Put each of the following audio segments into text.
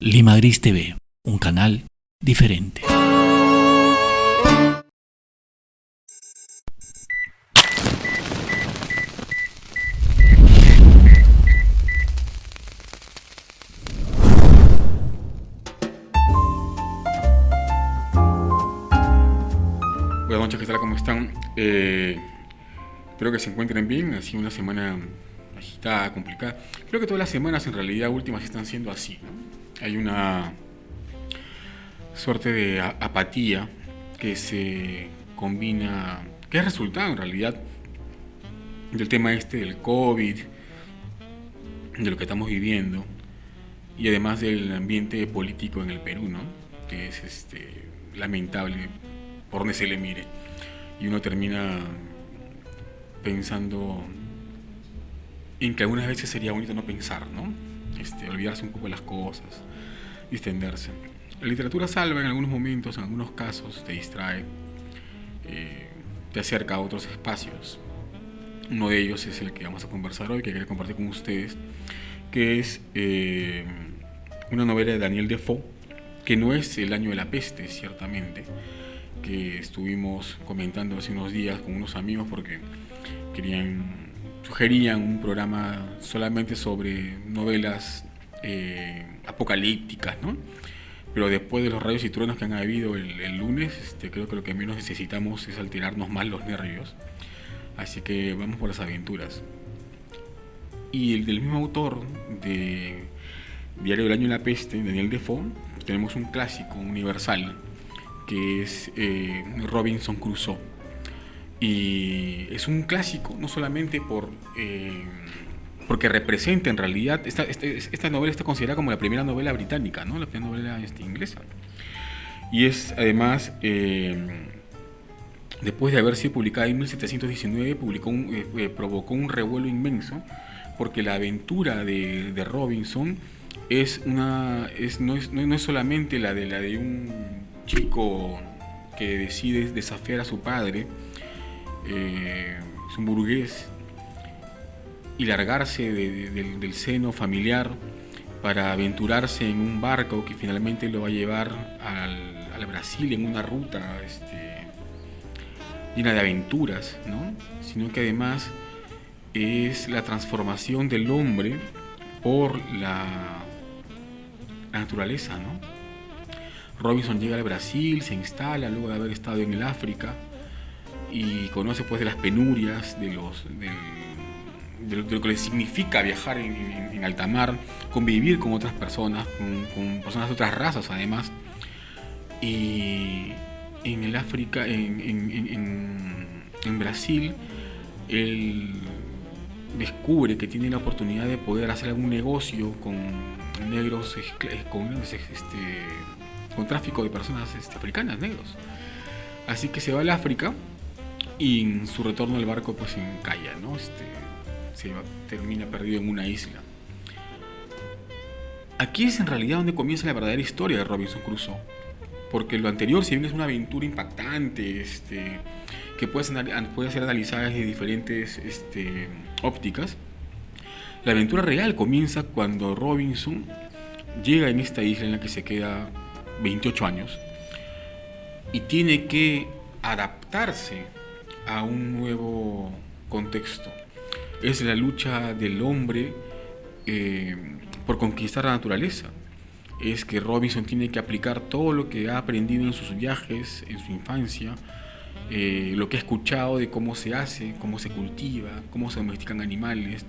Lima Gris TV, un canal diferente. Buenas noches, ¿qué tal? ¿Cómo están? Espero que se encuentren bien. Ha sido una semana agitada, complicada. Creo que todas las semanas en realidad últimas están siendo así, ¿no? Hay una suerte de apatía que se combina, que es resultado en realidad del tema del COVID, de lo que estamos viviendo y además del ambiente político en el Perú, ¿no? Que es lamentable por donde se le mire, y uno termina pensando en que algunas veces sería bonito no pensar, ¿no? Olvidarse un poco de las cosas, distenderse. La literatura salva en algunos momentos, en algunos casos, te distrae, te acerca a otros espacios. Uno de ellos es el que vamos a conversar hoy, que quería compartir con ustedes, que es una novela de Daniel Defoe, que no es El año de la peste, ciertamente, que estuvimos comentando hace unos días con unos amigos porque sugerían un programa solamente sobre novelas apocalípticas, ¿no? Pero después de los rayos y truenos que han habido el lunes, creo que lo que menos necesitamos es alterarnos más los nervios. Así que vamos por las aventuras. Y del mismo autor de Diario del año de la peste, Daniel Defoe, tenemos un clásico universal que es Robinson Crusoe. Y es un clásico no solamente porque representa en realidad, esta novela está considerada como la primera novela británica, ¿no? La primera novela inglesa. Y es además, después de haber sido publicada en 1719, provocó un revuelo inmenso, porque la aventura de Robinson no es solamente la de un chico que decide desafiar a su padre, es un burgués, y largarse del seno familiar para aventurarse en un barco que finalmente lo va a llevar al Brasil en una ruta llena de aventuras, ¿no? Sino que además es la transformación del hombre por la naturaleza, ¿no? Robinson llega al Brasil, se instala luego de haber estado en el África y conoce pues de las penurias, de lo que le significa viajar en alta mar, convivir con otras personas, con personas de otras razas además. Y en el África, en Brasil, él descubre que tiene la oportunidad de poder hacer algún negocio con negros, con tráfico de personas africanas, negros. Así que se va al África y en su retorno al barco pues encalla, ¿no? Termina perdido en una isla. Aquí es en realidad donde comienza la verdadera historia de Robinson Crusoe, porque lo anterior, si bien es una aventura impactante, que puede ser analizada desde diferentes ópticas, la aventura real comienza cuando Robinson llega en esta isla en la que se queda 28 años y tiene que adaptarse a un nuevo contexto. Es la lucha del hombre por conquistar la naturaleza. Es que Robinson tiene que aplicar todo lo que ha aprendido en sus viajes, en su infancia, lo que ha escuchado de cómo se hace, cómo se cultiva, cómo se domestican animales,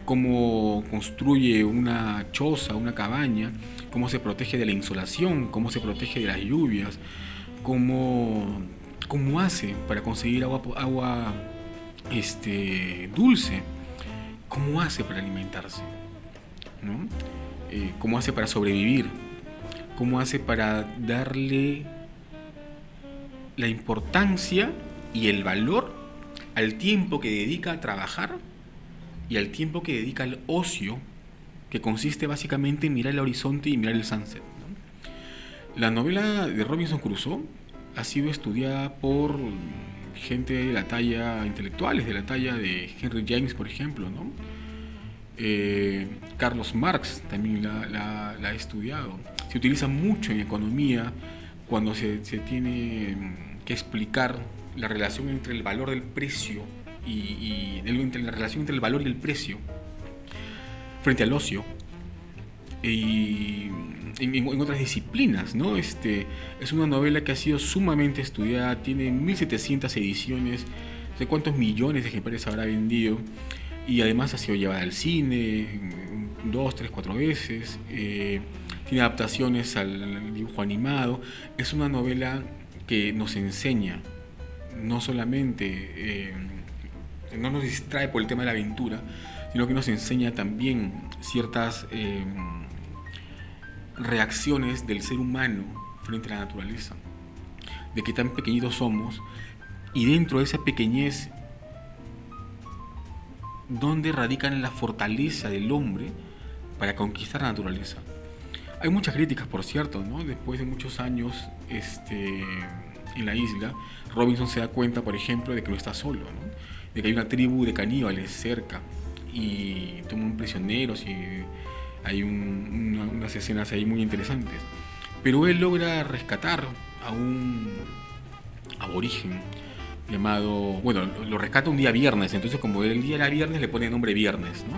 cómo construye una choza, una cabaña, cómo se protege de la insolación, cómo se protege de las lluvias, cómo hace para conseguir agua dulce, cómo hace para alimentarse, ¿no? Cómo hace para sobrevivir, cómo hace para darle la importancia y el valor al tiempo que dedica a trabajar y al tiempo que dedica al ocio, que consiste básicamente en mirar el horizonte y mirar el sunset, ¿no? La novela de Robinson Crusoe ha sido estudiada por gente de la talla, intelectuales de la talla de Henry James, por ejemplo, ¿no? Carlos Marx también la ha estudiado. se utiliza mucho en economía cuando se tiene que explicar la relación entre el valor del precio entre la relación entre el valor y el precio frente al ocio y en otras disciplinas, ¿no? Es una novela que ha sido sumamente estudiada, tiene 1700 ediciones, no sé cuántos millones de ejemplares habrá vendido, y además ha sido llevada al cine 2, 3, 4 veces, tiene adaptaciones al dibujo animado. Es una novela que nos enseña, no solamente no nos distrae por el tema de la aventura, sino que nos enseña también ciertas reacciones del ser humano frente a la naturaleza, de qué tan pequeñitos somos, y dentro de esa pequeñez, dónde radica la fortaleza del hombre para conquistar la naturaleza. Hay muchas críticas, por cierto, ¿no? Después de muchos años en la isla, Robinson se da cuenta, por ejemplo, de que no está solo, ¿no? De que hay una tribu de caníbales cerca y toman prisioneros, y hay unas escenas ahí muy interesantes. Pero él logra rescatar a un aborigen llamado, bueno, lo rescata un día viernes, entonces como el día era viernes le pone el nombre Viernes, ¿no?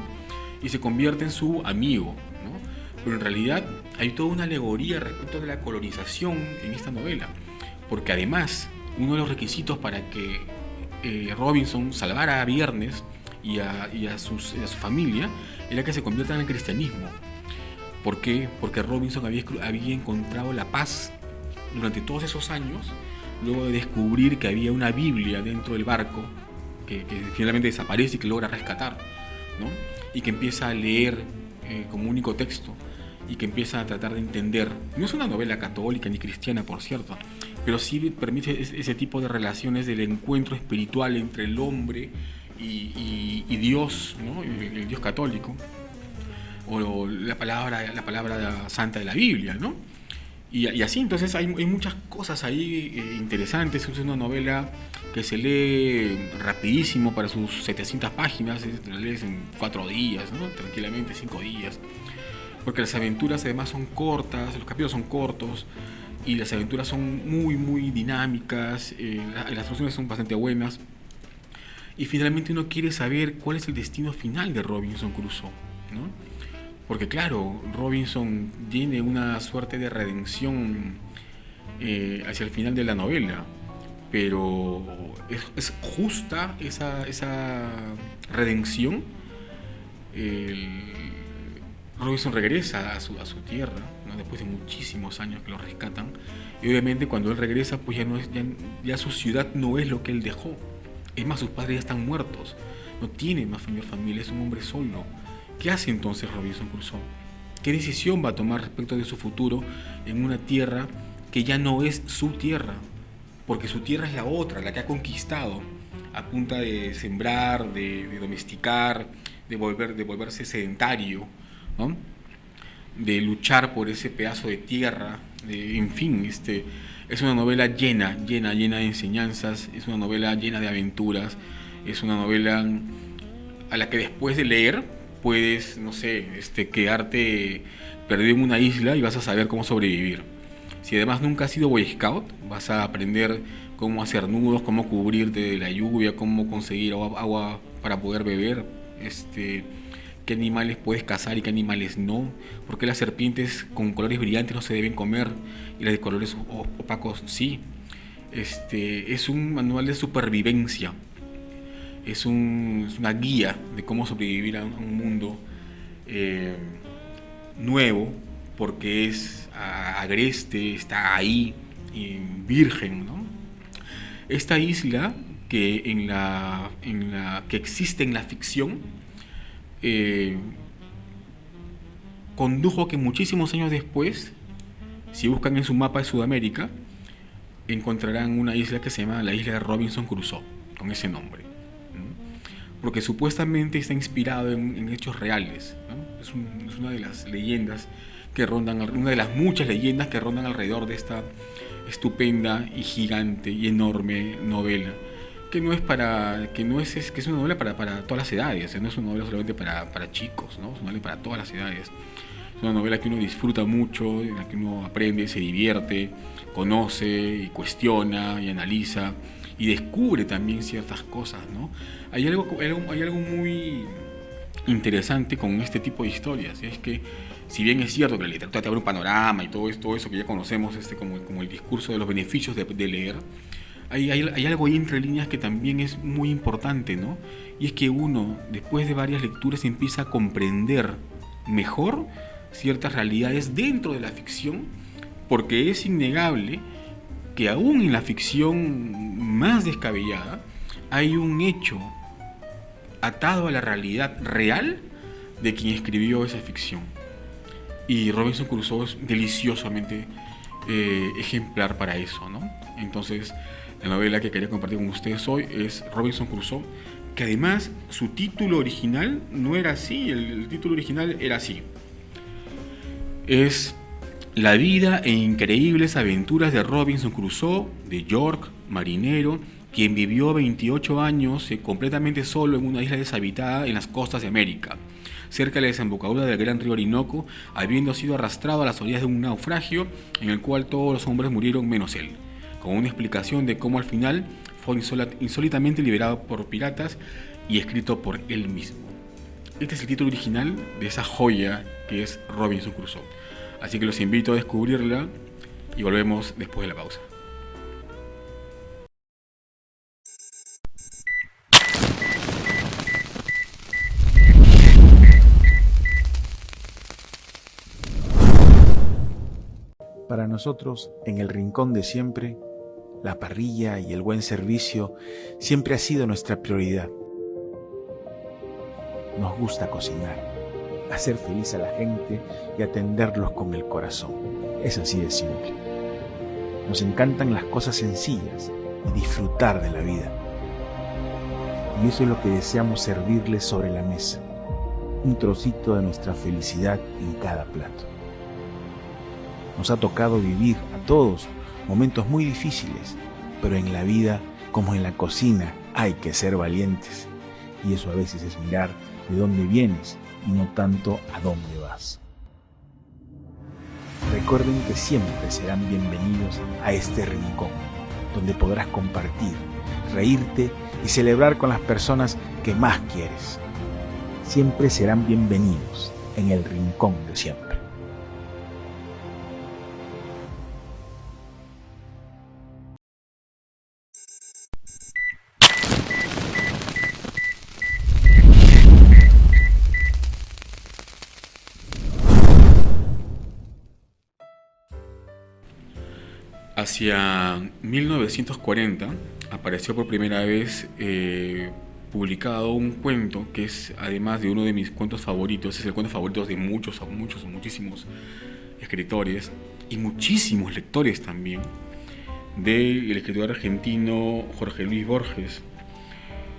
Y se convierte en su amigo, ¿no? Pero en realidad hay toda una alegoría respecto de la colonización en esta novela, porque además uno de los requisitos para que Robinson salvara a Viernes y a su familia era que se conviertan al cristianismo. ¿Por qué? Porque Robinson había encontrado la paz durante todos esos años, luego de descubrir que había una Biblia dentro del barco que finalmente desaparece y que logra rescatar, ¿no? Y que empieza a leer como único texto y que empieza a tratar de entender. No es una novela católica ni cristiana, por cierto, pero sí permite ese tipo de relaciones del encuentro espiritual entre el hombre y Dios, ¿no? El Dios católico, o la palabra santa de la Biblia, ¿no? Y así, entonces hay muchas cosas ahí interesantes. Es una novela que se lee rapidísimo para sus 700 páginas, la lees en 4 días, ¿no? Tranquilamente, 5 días, porque las aventuras además son cortas, los capítulos son cortos, y las aventuras son muy, muy dinámicas, las soluciones son bastante buenas, y finalmente uno quiere saber cuál es el destino final de Robinson Crusoe, ¿no? Porque claro, Robinson tiene una suerte de redención hacia el final de la novela, pero ¿es justa esa redención? Robinson regresa a su tierra, ¿no? Después de muchísimos años que lo rescatan, y obviamente cuando él regresa, pues ya su ciudad no es lo que él dejó. Es más, sus padres ya están muertos, no tiene más familia, es un hombre solo. ¿Qué hace entonces Robinson Crusoe? ¿Qué decisión va a tomar respecto de su futuro en una tierra que ya no es su tierra? Porque su tierra es la otra, la que ha conquistado a punta de sembrar, de domesticar, de volverse sedentario, ¿no? De luchar por ese pedazo de tierra, en fin, es una novela llena de enseñanzas, es una novela llena de aventuras, es una novela a la que después de leer puedes, no sé, quedarte perdido en una isla y vas a saber cómo sobrevivir. Si además nunca has sido Boy Scout, vas a aprender cómo hacer nudos, cómo cubrirte de la lluvia, cómo conseguir agua para poder beber, qué animales puedes cazar y qué animales no, por qué las serpientes con colores brillantes no se deben comer y las de colores opacos sí. Es un manual de supervivencia. Es una guía de cómo sobrevivir a un mundo nuevo, porque es agreste, está ahí, virgen, ¿no? Esta isla que que existe en la ficción condujo a que muchísimos años después, si buscan en su mapa de Sudamérica, encontrarán una isla que se llama la isla de Robinson Crusoe, con ese nombre, porque supuestamente está inspirado en hechos reales, ¿no? Es una de las leyendas que rondan, una de las muchas leyendas que rondan alrededor de esta estupenda y gigante y enorme novela, que es una novela para todas las edades, no es una novela solamente para chicos, ¿no? Es una novela para todas las edades. Es una novela que uno disfruta mucho, en la que uno aprende, se divierte, conoce y cuestiona y analiza y descubre también ciertas cosas, ¿no? Hay algo muy interesante con este tipo de historias, es que si bien es cierto que la literatura te abre un panorama y todo eso que ya conocemos, como el discurso de los beneficios de leer, hay algo ahí entre líneas que también es muy importante, ¿no? Y es que uno, después de varias lecturas, empieza a comprender mejor ciertas realidades dentro de la ficción, porque es innegable que aún en la ficción más descabellada hay un hecho atado a la realidad real de quien escribió esa ficción. Y Robinson Crusoe es deliciosamente ejemplar para eso, ¿no? Entonces, la novela que quería compartir con ustedes hoy es Robinson Crusoe, que además su título original no era así, el título original era así. Es La vida e increíbles aventuras de Robinson Crusoe, de York, marinero, quien vivió 28 años completamente solo en una isla deshabitada en las costas de América, cerca de la desembocadura del gran río Orinoco, habiendo sido arrastrado a las orillas de un naufragio en el cual todos los hombres murieron menos él, con una explicación de cómo al final fue insólitamente liberado por piratas y escrito por él mismo. Este es el título original de esa joya que es Robinson Crusoe. Así que los invito a descubrirla y volvemos después de la pausa. Para nosotros, en el rincón de siempre, la parrilla y el buen servicio siempre ha sido nuestra prioridad. Nos gusta cocinar, hacer feliz a la gente y atenderlos con el corazón. Es así de simple. Nos encantan las cosas sencillas y disfrutar de la vida. Y eso es lo que deseamos servirles sobre la mesa. Un trocito de nuestra felicidad en cada plato. Nos ha tocado vivir a todos momentos muy difíciles, pero en la vida, como en la cocina, hay que ser valientes. Y eso a veces es mirar de dónde vienes y no tanto a dónde vas. Recuerden que siempre serán bienvenidos a este rincón, donde podrás compartir, reírte y celebrar con las personas que más quieres. Siempre serán bienvenidos en el rincón de siempre. Hacia 1940 apareció por primera vez publicado un cuento que es, además de uno de mis cuentos favoritos, es el cuento favorito de muchísimos escritores y muchísimos lectores también, del escritor argentino Jorge Luis Borges.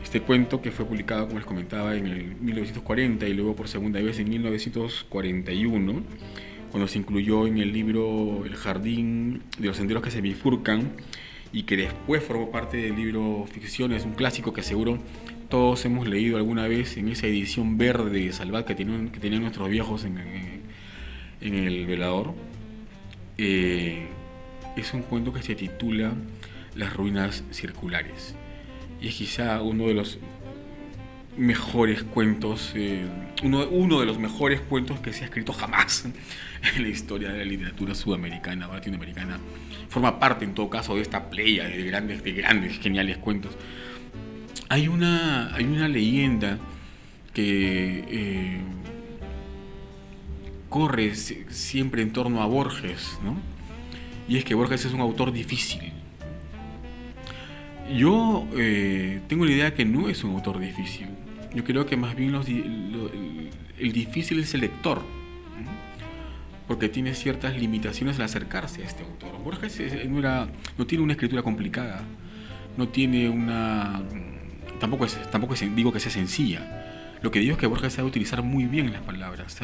Este cuento, que fue publicado, como les comentaba, en el 1940 y luego por segunda vez en 1941, cuando se incluyó en el libro El jardín de los senderos que se bifurcan, y que después formó parte del libro Ficciones, un clásico que seguro todos hemos leído alguna vez en esa edición verde salvaje que tenían nuestros viejos en el velador. Es un cuento que se titula Las ruinas circulares, y es quizá uno de los mejores cuentos, uno de los mejores cuentos que se ha escrito jamás en la historia de la literatura sudamericana o latinoamericana. Forma parte, en todo caso, de esta playa de grandes, geniales cuentos. Hay una leyenda que corre siempre en torno a Borges, ¿no? Y es que Borges es un autor difícil. Yo tengo la idea que no es un autor difícil. Yo creo que más bien el difícil es el lector, ¿no? Porque tiene ciertas limitaciones al acercarse a este autor. Borges no tiene una escritura complicada, no tiene una... Tampoco digo que sea sencilla. Lo que digo es que Borges sabe utilizar muy bien las palabras,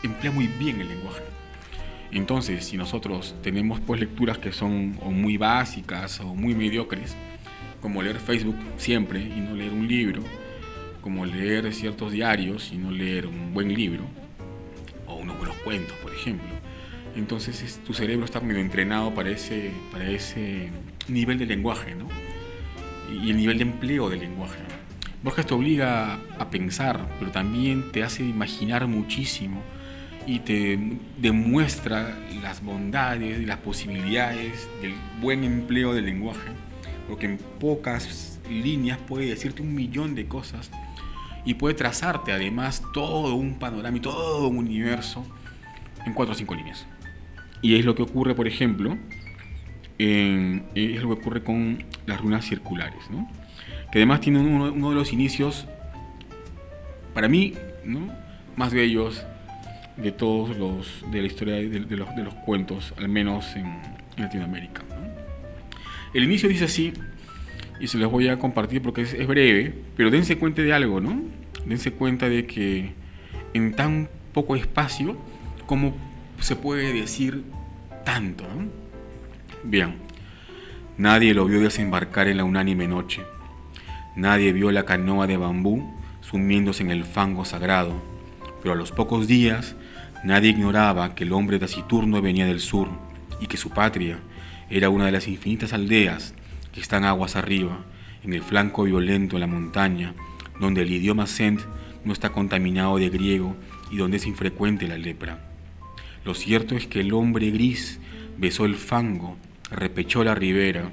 emplea muy bien el lenguaje. Entonces, si nosotros tenemos pues lecturas que son o muy básicas o muy mediocres, como leer Facebook siempre y no leer un libro, como leer ciertos diarios y no leer un buen libro o unos buenos cuentos, por ejemplo. Entonces tu cerebro está medio entrenado para ese nivel de lenguaje, ¿no? Y el nivel de empleo del lenguaje. Borges te obliga a pensar, pero también te hace imaginar muchísimo y te demuestra las bondades y las posibilidades del buen empleo del lenguaje, porque en pocas líneas puede decirte 1.000.000 de cosas y puede trazarte además todo un panorama y todo un universo en 4 o 5 líneas. Y es lo que ocurre, por ejemplo, es lo que ocurre con las runas circulares, ¿no? Que además tienen uno de los inicios, para mí, ¿no?, más bellos de todos los de la historia de los cuentos, al menos en Latinoamérica, ¿no? El inicio dice así, y se los voy a compartir porque es breve, pero dense cuenta de algo, ¿no? Dense cuenta de que en tan poco espacio, ¿cómo se puede decir tanto, ¿no? Bien, nadie lo vio desembarcar en la unánime noche. Nadie vio la canoa de bambú sumiéndose en el fango sagrado, pero a los pocos días nadie ignoraba que el hombre taciturno venía del sur y que su patria era una de las infinitas aldeas que están aguas arriba, en el flanco violento de la montaña, donde el idioma Send no está contaminado de griego y donde es infrecuente la lepra. Lo cierto es que el hombre gris besó el fango, repechó la ribera,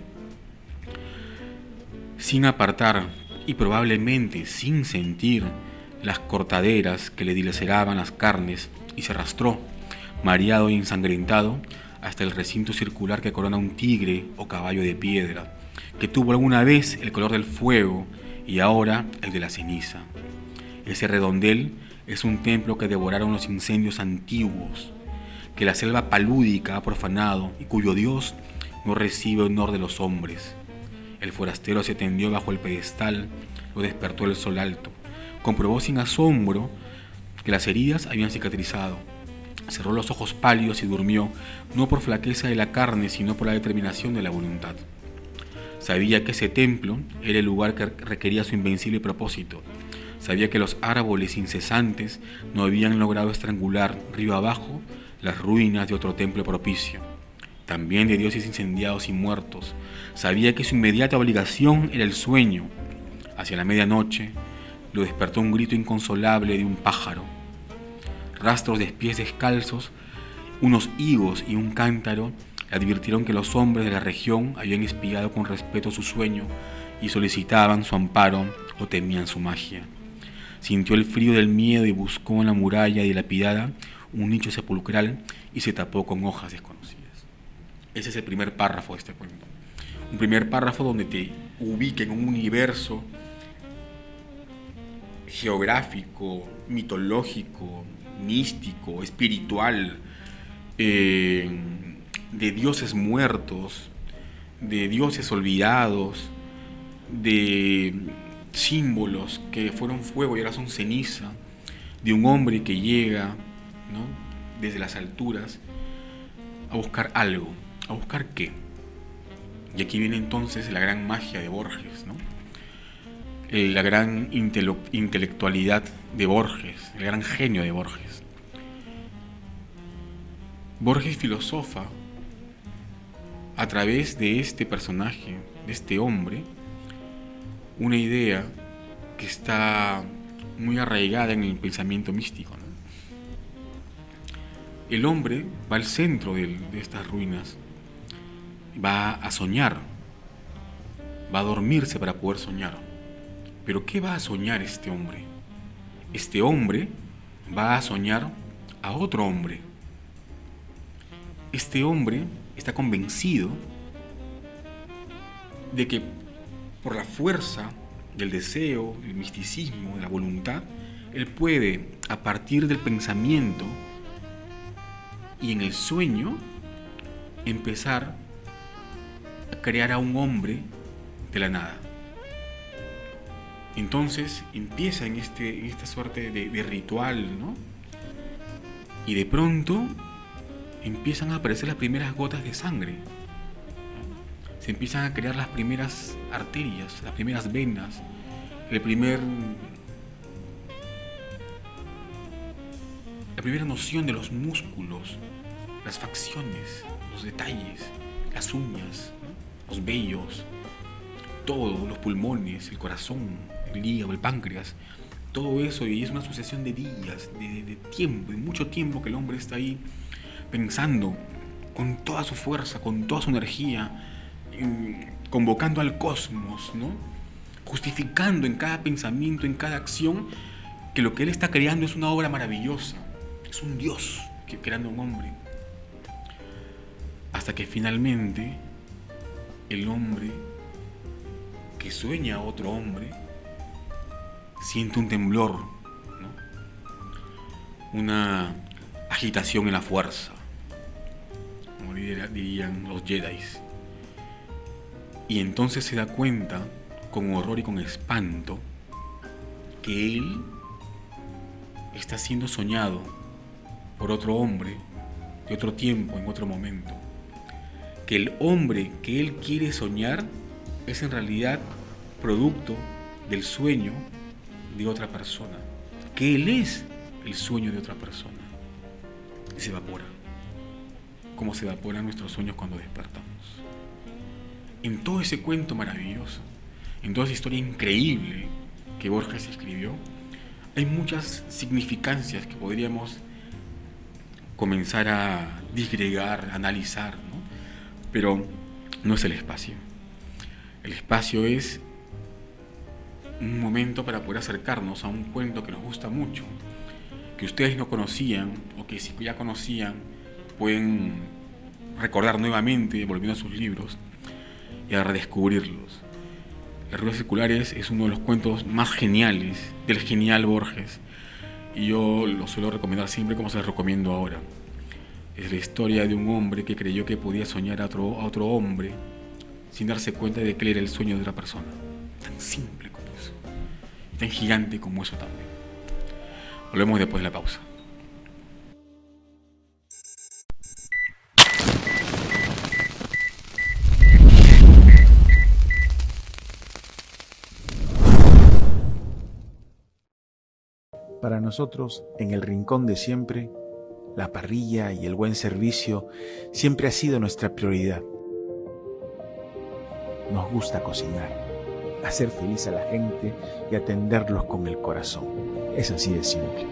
sin apartar y probablemente sin sentir las cortaderas que le dilaceraban las carnes, y se arrastró, mareado y ensangrentado, hasta el recinto circular que corona un tigre o caballo de piedra, que tuvo alguna vez el color del fuego y ahora el de la ceniza. Ese redondel es un templo que devoraron los incendios antiguos, que la selva palúdica ha profanado y cuyo Dios no recibe honor de los hombres. El forastero se tendió bajo el pedestal, lo despertó el sol alto. Comprobó sin asombro que las heridas habían cicatrizado. Cerró los ojos pálidos y durmió, no por flaqueza de la carne, sino por la determinación de la voluntad. Sabía que ese templo era el lugar que requería su invencible propósito. Sabía que los árboles incesantes no habían logrado estrangular río abajo las ruinas de otro templo propicio, también de dioses incendiados y muertos. Sabía que su inmediata obligación era el sueño. Hacia la medianoche lo despertó un grito inconsolable de un pájaro. Rastros de pies descalzos, unos higos y un cántaro le advirtieron que los hombres de la región habían espiado con respeto su sueño y solicitaban su amparo o temían su magia. Sintió el frío del miedo y buscó en la muralla dilapidada un nicho sepulcral y se tapó con hojas desconocidas. Ese es el primer párrafo de este cuento. Un primer párrafo donde te ubica en un universo geográfico, mitológico, místico, espiritual, de dioses muertos, de dioses olvidados, de símbolos que fueron fuego y ahora son ceniza, de un hombre que llega, ¿no?, desde las alturas a buscar algo. ¿A buscar qué? Y aquí viene entonces la gran magia de Borges, ¿no? La gran intelectualidad de Borges, el gran genio de Borges. Borges filosofa a través de este personaje, de este hombre, una idea que está muy arraigada en el pensamiento místico, ¿no? El hombre va al centro de estas ruinas, va a soñar, va a dormirse para poder soñar. Pero ¿qué va a soñar este hombre? Este hombre va a soñar a otro hombre. Este hombre está convencido de que por la fuerza del deseo, del misticismo, de la voluntad, él puede, a partir del pensamiento y en el sueño, empezar a crear a un hombre de la nada. Entonces empieza en esta suerte de ritual, ¿no? Y de pronto empiezan a aparecer las primeras gotas de sangre. Se empiezan a crear las primeras arterias, las primeras venas, la primera noción de los músculos, las facciones, los detalles, las uñas, ¿no? Los vellos, todo, los pulmones, el corazón, el hígado, el páncreas, todo eso, y es una sucesión de días, de tiempo, de mucho tiempo que el hombre está ahí pensando con toda su fuerza, con toda su energía, convocando al cosmos, ¿no? Justificando en cada pensamiento, en cada acción, que lo que él está creando es una obra maravillosa, es un Dios creando un hombre. Hasta que finalmente el hombre que sueña a otro hombre siente un temblor, ¿no? Una agitación en la fuerza, como dirían los Jedi. Y entonces se da cuenta, con horror y con espanto, que él está siendo soñado por otro hombre de otro tiempo, en otro momento. Que el hombre que él quiere soñar es en realidad producto del sueño de otra persona. Que él es el sueño de otra persona. Y se evapora. Como se evaporan nuestros sueños cuando despertamos. En todo ese cuento maravilloso, en toda esa historia increíble que Borges escribió, hay muchas significancias que podríamos comenzar a disgregar, a analizar, ¿no? Pero no es el espacio. El espacio es un momento para poder acercarnos a un cuento que nos gusta mucho, que ustedes no conocían, o que si ya conocían pueden recordar nuevamente volviendo a sus libros y a redescubrirlos. Las ruedas circulares es uno de los cuentos más geniales del genial Borges, y yo lo suelo recomendar siempre como se los recomiendo ahora. Es la historia de un hombre que creyó que podía soñar a otro hombre sin darse cuenta de que él era el sueño de otra persona. Tan simple como eso, y tan gigante como eso también. Volvemos después de la pausa. Para nosotros, en el rincón de siempre, la parrilla y el buen servicio siempre ha sido nuestra prioridad. Nos gusta cocinar, hacer feliz a la gente y atenderlos con el corazón. Es así de simple.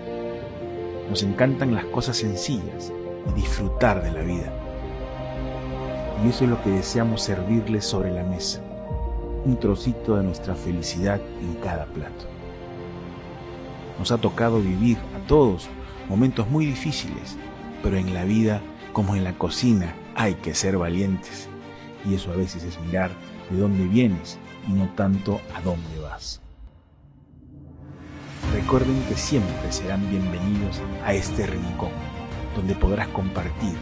Nos encantan las cosas sencillas y disfrutar de la vida. Y eso es lo que deseamos servirles sobre la mesa. Un trocito de nuestra felicidad en cada plato. Nos ha tocado vivir a todos momentos muy difíciles, pero en la vida, como en la cocina, hay que ser valientes. Y eso a veces es mirar de dónde vienes y no tanto a dónde vas. Recuerden que siempre serán bienvenidos a este rincón, donde podrás compartir,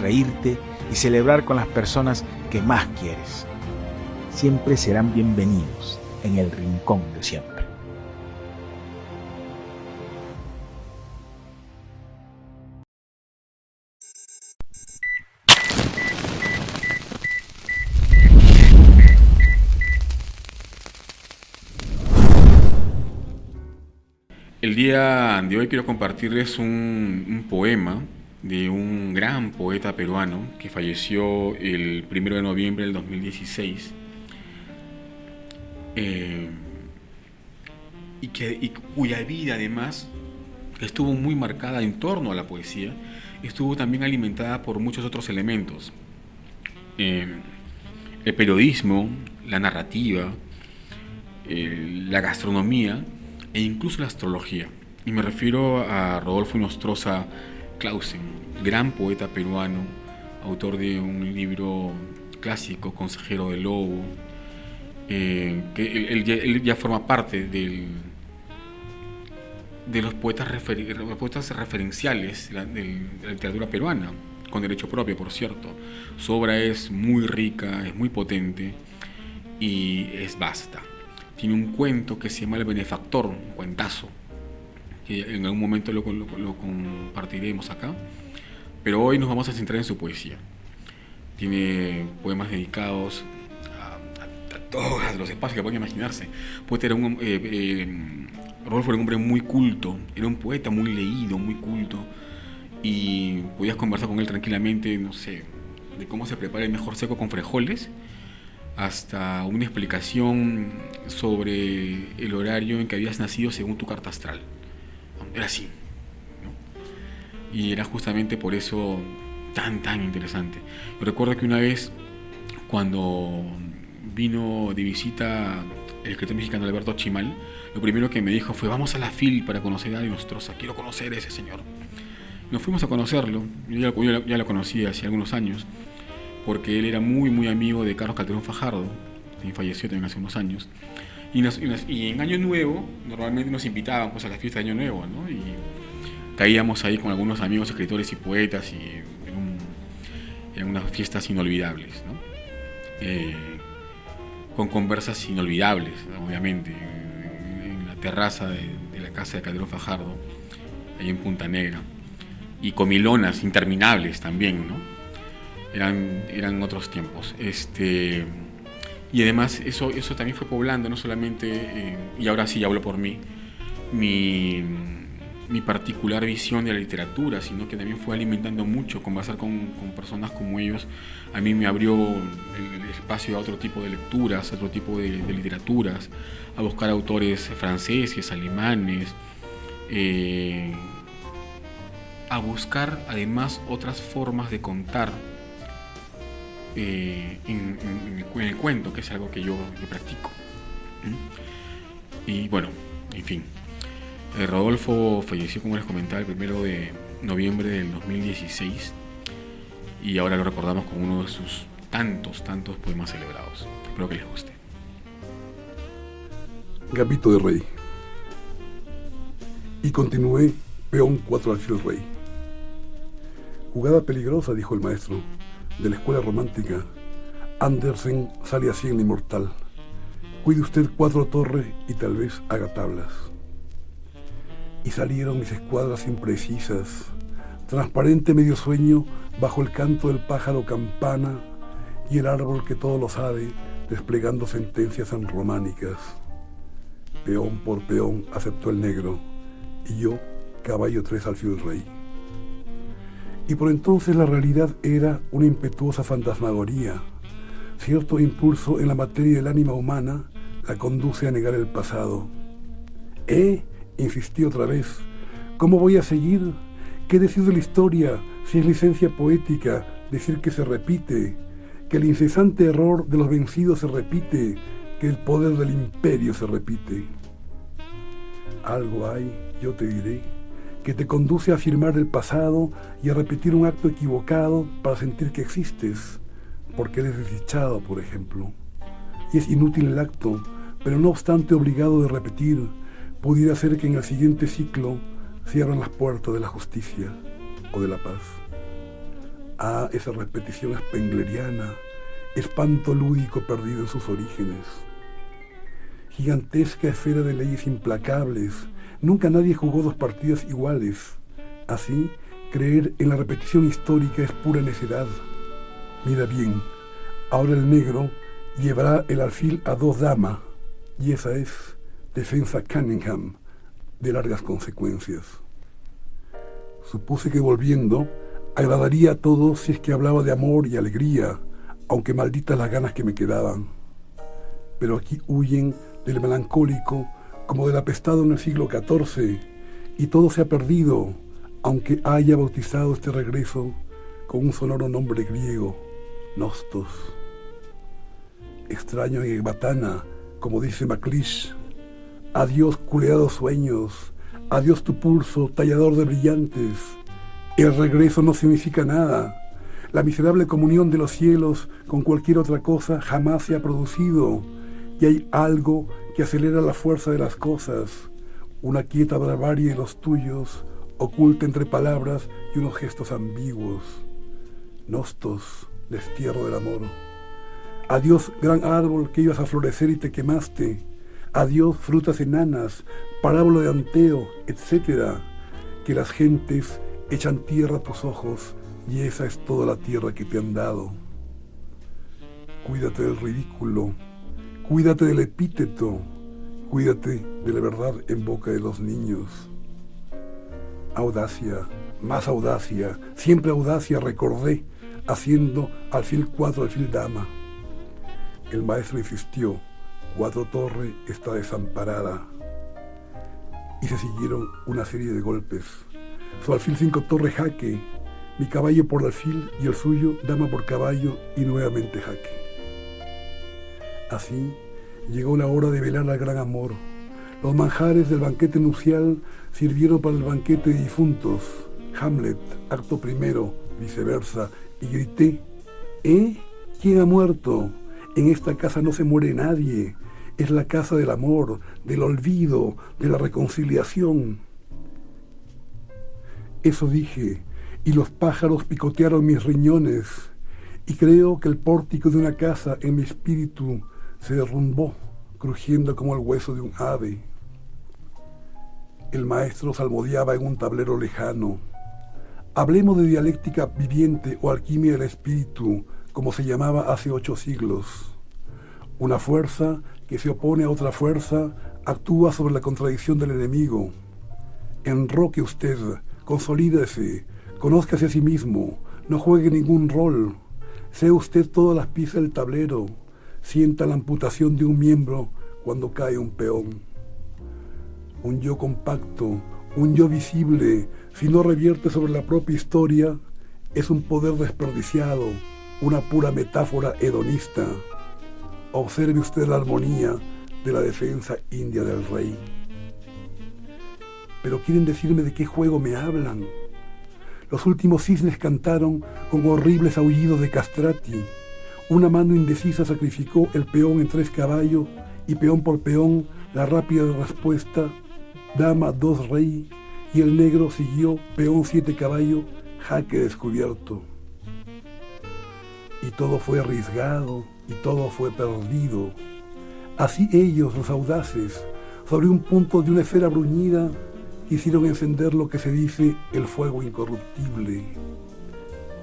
reírte y celebrar con las personas que más quieres. Siempre serán bienvenidos en el rincón de siempre. El día de hoy quiero compartirles un poema de un gran poeta peruano que falleció el 1 de noviembre del 2016 y cuya vida además estuvo muy marcada en torno a la poesía, estuvo también alimentada por muchos otros elementos. El periodismo, la narrativa, la gastronomía e incluso la astrología. Y me refiero a Rodolfo Nostroza Clausen, gran poeta peruano, autor de un libro clásico, Consejero del Lobo, que él ya forma parte de los poetas referenciales de la literatura peruana, con derecho propio, por cierto. Su obra es muy rica, es muy potente y es vasta. Tiene un cuento que se llama El Benefactor, un cuentazo, que en algún momento lo compartiremos acá, pero hoy nos vamos a centrar en su poesía. Tiene poemas dedicados a todos los espacios que pueden imaginarse. Rodolfo era un hombre muy culto, era un poeta muy leído, muy culto, y podías conversar con él tranquilamente, no sé, de cómo se prepara el mejor seco con frijoles, hasta una explicación sobre el horario en que habías nacido según tu carta astral. Era así, ¿no? Y era justamente por eso tan interesante. Yo recuerdo que una vez, cuando vino de visita el escritor mexicano Alberto Chimal, lo primero que me dijo fue: vamos a la FIL para conocer a Nostroza, quiero conocer a ese señor. Nos fuimos a conocerlo. Yo ya lo conocía hace algunos años, porque él era muy amigo de Carlos Calderón Fajardo, que falleció también hace unos años. Y en Año Nuevo normalmente nos invitaban pues a la fiesta de Año Nuevo, ¿no? Y caíamos ahí con algunos amigos escritores y poetas y en unas fiestas inolvidables, ¿no? Con conversas inolvidables, ¿no? Obviamente, en la terraza de la casa de Calderón Fajardo, ahí en Punta Negra, y comilonas interminables también, ¿no? Eran otros tiempos. Y además eso también fue poblando, no solamente, y ahora sí hablo por mí, mi particular visión de la literatura, sino que también fue alimentando mucho. Conversar con personas como ellos a mí me abrió el espacio a otro tipo de lecturas, a otro tipo de literaturas, a buscar autores franceses, alemanes, a buscar además otras formas de contar en el cuento, que es algo que yo practico. Y bueno, en fin, Rodolfo falleció, como les comentaba, el 1 de noviembre del 2016, y ahora lo recordamos con uno de sus tantos poemas celebrados. Espero que les guste. Gambito de rey. Y continué, peón 4 alfil rey. Jugada peligrosa, dijo el maestro de la escuela romántica. Andersen sale así en la Inmortal. Cuide usted 4 torres y tal vez haga tablas. Y salieron mis escuadras imprecisas, transparente medio sueño bajo el canto del pájaro campana y el árbol que todo lo sabe, desplegando sentencias tan románicas. Peón por peón aceptó el negro, y yo, caballo 3 alfil rey. Y por entonces la realidad era una impetuosa fantasmagoría. Cierto impulso en la materia del ánima humana la conduce a negar el pasado. Insistí otra vez. ¿Cómo voy a seguir? ¿Qué decir de la historia si es licencia poética decir que se repite, que el incesante error de los vencidos se repite, que el poder del imperio se repite? Algo hay, yo te diré, que te conduce a afirmar el pasado y a repetir un acto equivocado para sentir que existes, porque eres desdichado, por ejemplo. Y es inútil el acto, pero no obstante obligado de repetir, pudiera ser que en el siguiente ciclo se abran las puertas de la justicia o de la paz. Esa repetición spengleriana, espanto lúdico perdido en sus orígenes. Gigantesca esfera de leyes implacables, nunca nadie jugó 2 partidas iguales. Así, creer en la repetición histórica es pura necedad. Mira bien, ahora el negro llevará el alfil a 2 damas, y esa es defensa Cunningham, de largas consecuencias. Supuse que volviendo, agradaría a todos si es que hablaba de amor y alegría, aunque malditas las ganas que me quedaban. Pero aquí huyen del melancólico como del apestado en el siglo XIV, y todo se ha perdido, aunque haya bautizado este regreso con un sonoro nombre griego, Nostos. Extraño en Ecbatana, como dice Macleish. Adiós culeados sueños, adiós tu pulso, tallador de brillantes. El regreso no significa nada. La miserable comunión de los cielos con cualquier otra cosa jamás se ha producido, y hay algo que acelera la fuerza de las cosas, una quieta barbarie de los tuyos, oculta entre palabras y unos gestos ambiguos. Nostos, destierro del amor. Adiós gran árbol que ibas a florecer y te quemaste. Adiós frutas enanas, parábola de Anteo, etc. Que las gentes echan tierra a tus ojos y esa es toda la tierra que te han dado. Cuídate del ridículo, cuídate del epíteto, cuídate de la verdad en boca de los niños. Audacia, Más audacia, siempre audacia, recordé, haciendo alfil 4, alfil dama. El maestro insistió, 4 torre está desamparada. Y se siguieron una serie de golpes. Su alfil 5 torre jaque, mi caballo por alfil y el suyo dama por caballo y nuevamente jaque. Así llegó la hora de velar al gran amor. Los manjares del banquete nupcial sirvieron para el banquete de difuntos. Hamlet, acto primero, viceversa, y grité, ¿Quién ha muerto? En esta casa no se muere nadie. Es la casa del amor, del olvido, de la reconciliación. Eso dije, y los pájaros picotearon mis riñones, y creo que el pórtico de una casa en mi espíritu se derrumbó, crujiendo como el hueso de un ave. El maestro salmodiaba en un tablero lejano. Hablemos de dialéctica viviente o alquimia del espíritu, como se llamaba hace 8 siglos. Una fuerza que se opone a otra fuerza actúa sobre la contradicción del enemigo. Enroque usted, consolídese, conózcase a sí mismo, no juegue ningún rol. Sea usted todas las piezas del tablero, sienta la amputación de un miembro cuando cae un peón. Un yo compacto, un yo visible, si no revierte sobre la propia historia, es un poder desperdiciado, una pura metáfora hedonista. Observe usted la armonía de la defensa india del rey. Pero quieren decirme de qué juego me hablan. Los últimos cisnes cantaron con horribles aullidos de castrati. Una mano indecisa sacrificó el peón en 3 caballos y peón por peón la rápida respuesta, dama 2 rey, y el negro siguió peón 7 caballos, jaque descubierto. Y todo fue arriesgado, y todo fue perdido. Así ellos, los audaces, sobre un punto de una esfera bruñida, quisieron encender lo que se dice el fuego incorruptible.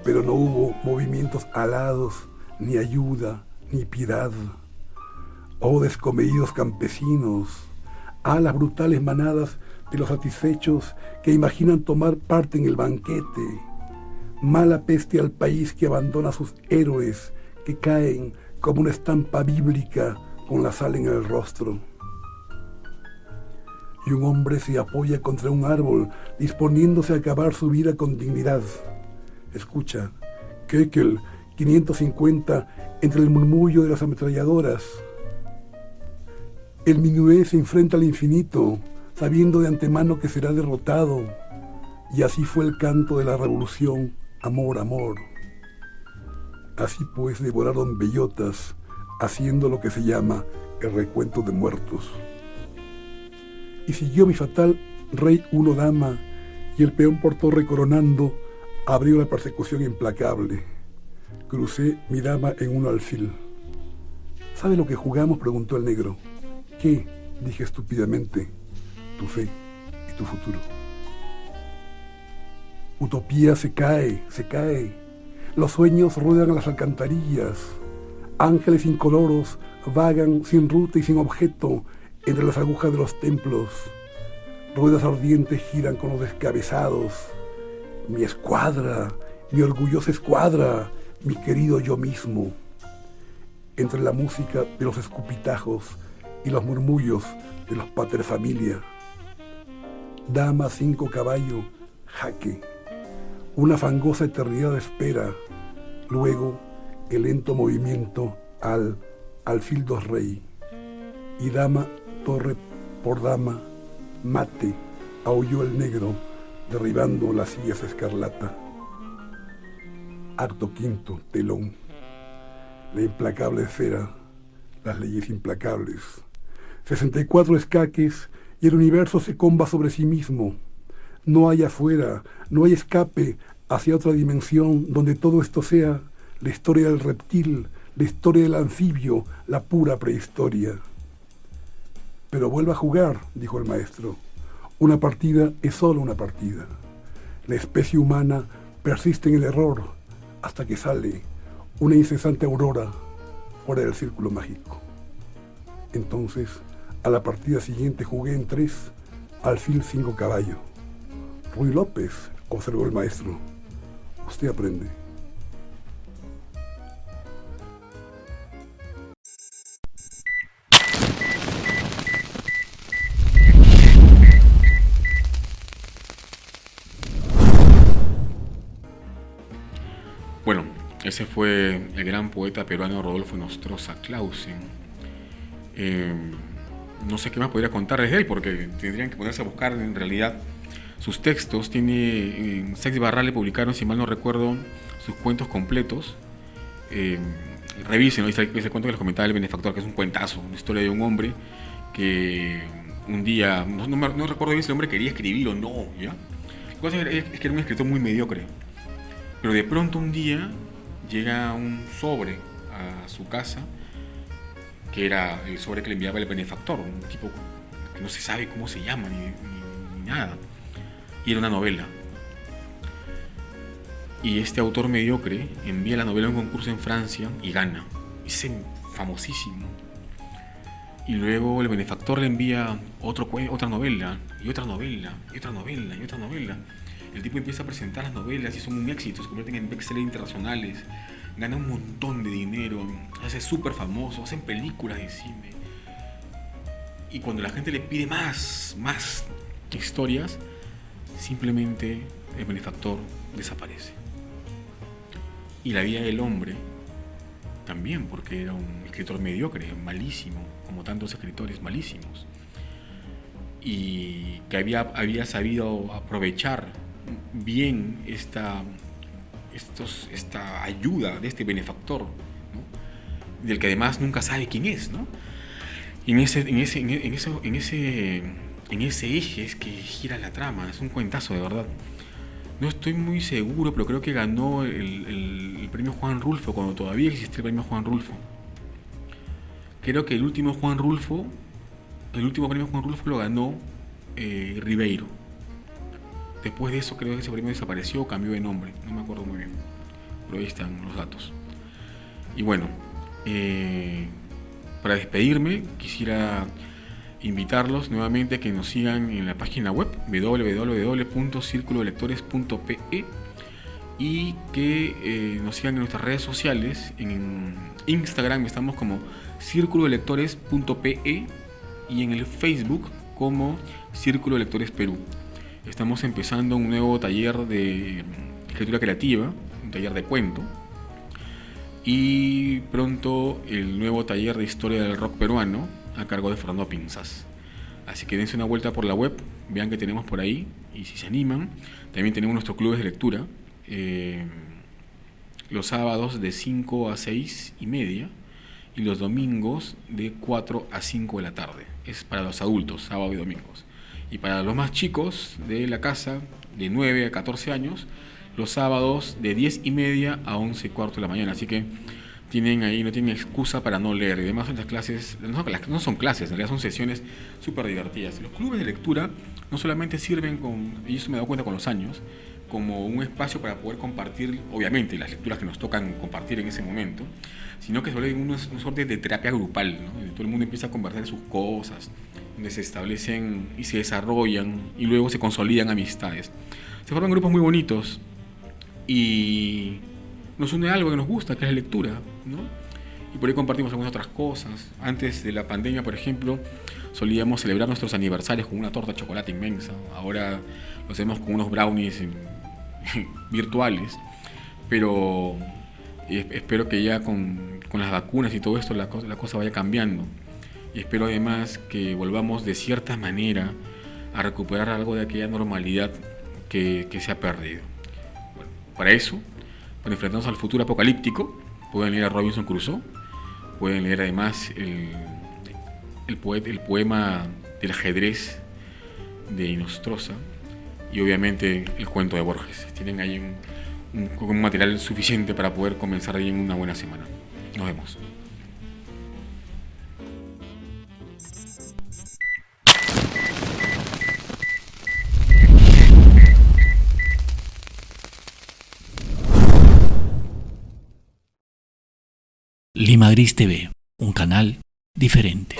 Pero no hubo movimientos alados, ni ayuda, ni piedad. Oh descomedidos campesinos, las brutales manadas de los satisfechos que imaginan tomar parte en el banquete. Mala peste al país que abandona a sus héroes, que caen como una estampa bíblica con la sal en el rostro. Y un hombre se apoya contra un árbol, disponiéndose a acabar su vida con dignidad. Escucha, Kökel, 550, entre el murmullo de las ametralladoras. El minué se enfrenta al infinito, sabiendo de antemano que será derrotado. Y así fue el canto de la revolución, amor, amor. Así pues devoraron bellotas, haciendo lo que se llama el recuento de muertos. Y siguió mi fatal rey 1 dama, y el peón por torre coronando abrió la persecución implacable. Crucé mi dama en 1 alfil. ¿Sabe lo que jugamos?, preguntó el negro. ¿Qué?, dije estúpidamente. Tu fe y tu futuro. Utopía se cae, se cae. Los sueños ruedan a las alcantarillas. Ángeles incoloros vagan sin ruta y sin objeto entre las agujas de los templos. Ruedas ardientes giran con los descabezados. Mi escuadra, mi orgullosa escuadra, mi querido yo mismo. Entre la música de los escupitajos y los murmullos de los paterfamilia. Dama 5 caballo, jaque. Una fangosa eternidad de espera. Luego, el lento movimiento al alfil 2 rey. Y dama, torre por dama, mate, aulló el negro, derribando las sillas escarlata. Acto quinto, telón. La implacable esfera, las leyes implacables. 64 escaques y el universo se comba sobre sí mismo. No hay afuera, no hay escape hacia otra dimensión donde todo esto sea la historia del reptil, la historia del anfibio, la pura prehistoria. Pero vuelva a jugar, dijo el maestro. Una partida es solo una partida. La especie humana persiste en el error hasta que sale una incesante aurora fuera del círculo mágico. Entonces, a la partida siguiente jugué en 3, alfil 5 caballo. Ruy López, observó el maestro. Usted aprende. Bueno, ese fue el gran poeta peruano Rodolfo Nostroza Clausen. No sé qué más podría contarles de él, porque tendrían que ponerse a buscar en realidad sus textos. Tiene en Sex Barral le publicaron, si mal no recuerdo, sus cuentos completos. Revisen, ¿no? Ese cuento que les comentaba El Benefactor, que es un cuentazo, una historia de un hombre que un día, no recuerdo bien si el hombre quería escribir o no, ¿ya? La cosa es que era un escritor muy mediocre, pero de pronto un día llega un sobre a su casa, que era el sobre que le enviaba el benefactor, un tipo que no se sabe cómo se llama ni nada, y era una novela. Y este autor mediocre envía la novela a un concurso en Francia y gana, es famosísimo. Y luego el benefactor le envía otra novela, y otra novela, y otra novela, y otra novela. El tipo empieza a presentar las novelas y son un éxito, se convierten en bestsellers internacionales, gana un montón de dinero, hace súper famoso, hacen películas de cine. Y cuando la gente le pide más historias, simplemente el benefactor desaparece. Y la vida del hombre también, porque era un escritor mediocre, malísimo, como tantos escritores malísimos, y que había sabido aprovechar bien esta ayuda de este benefactor, ¿no? Del que además nunca sabe quién es, ¿no? Y en ese eje es que gira la trama. Es un cuentazo, de verdad. No estoy muy seguro, pero creo que ganó el premio Juan Rulfo, cuando todavía existía el premio Juan Rulfo. Creo que el último premio Juan Rulfo lo ganó Ribeiro. Después de eso creo que ese premio desapareció o cambió de nombre, no me acuerdo muy bien, pero ahí están los datos. Y bueno, para despedirme quisiera invitarlos nuevamente a que nos sigan en la página web www.circulodelectores.pe y que nos sigan en nuestras redes sociales. En Instagram estamos como circulodelectores.pe y en el Facebook como Círculo de Lectores Perú. Estamos empezando un nuevo taller de escritura creativa, un taller de cuento, y pronto el nuevo taller de historia del rock peruano a cargo de Fernando Pinzas. Así que dense una vuelta por la web, vean qué tenemos por ahí, y si se animan, también tenemos nuestros clubes de lectura, los sábados de 5 a 6 y media y los domingos de 4 a 5 de la tarde. Es para los adultos, sábado y domingos. Y para los más chicos de la casa, de 9 a 14 años, los sábados de 10 y media a 11 y cuarto de la mañana. Así que no tienen excusa para no leer. Y además las clases, no son clases, en realidad son sesiones súper divertidas. Los clubes de lectura no solamente sirven, y eso me he dado cuenta con los años, como un espacio para poder compartir, obviamente, las lecturas que nos tocan compartir en ese momento, sino que se vuelve una suerte de terapia grupal, ¿no? Todo el mundo empieza a conversar sus cosas, donde se establecen y se desarrollan y luego se consolidan amistades. Se forman grupos muy bonitos y nos une algo que nos gusta, que es la lectura, ¿no? Y por ahí compartimos algunas otras cosas. Antes de la pandemia, por ejemplo, solíamos celebrar nuestros aniversarios con una torta de chocolate inmensa. Ahora lo hacemos con unos brownies virtuales, pero espero que ya con las vacunas y todo esto la cosa vaya cambiando. Y espero además que volvamos de cierta manera a recuperar algo de aquella normalidad que se ha perdido. Bueno, para eso, para enfrentarnos al futuro apocalíptico, pueden leer a Robinson Crusoe, pueden leer además el poema del ajedrez de Nostroza y obviamente el cuento de Borges. Tienen ahí un material suficiente para poder comenzar ahí en una buena semana. Nos vemos. Lima Gris TV, un canal diferente.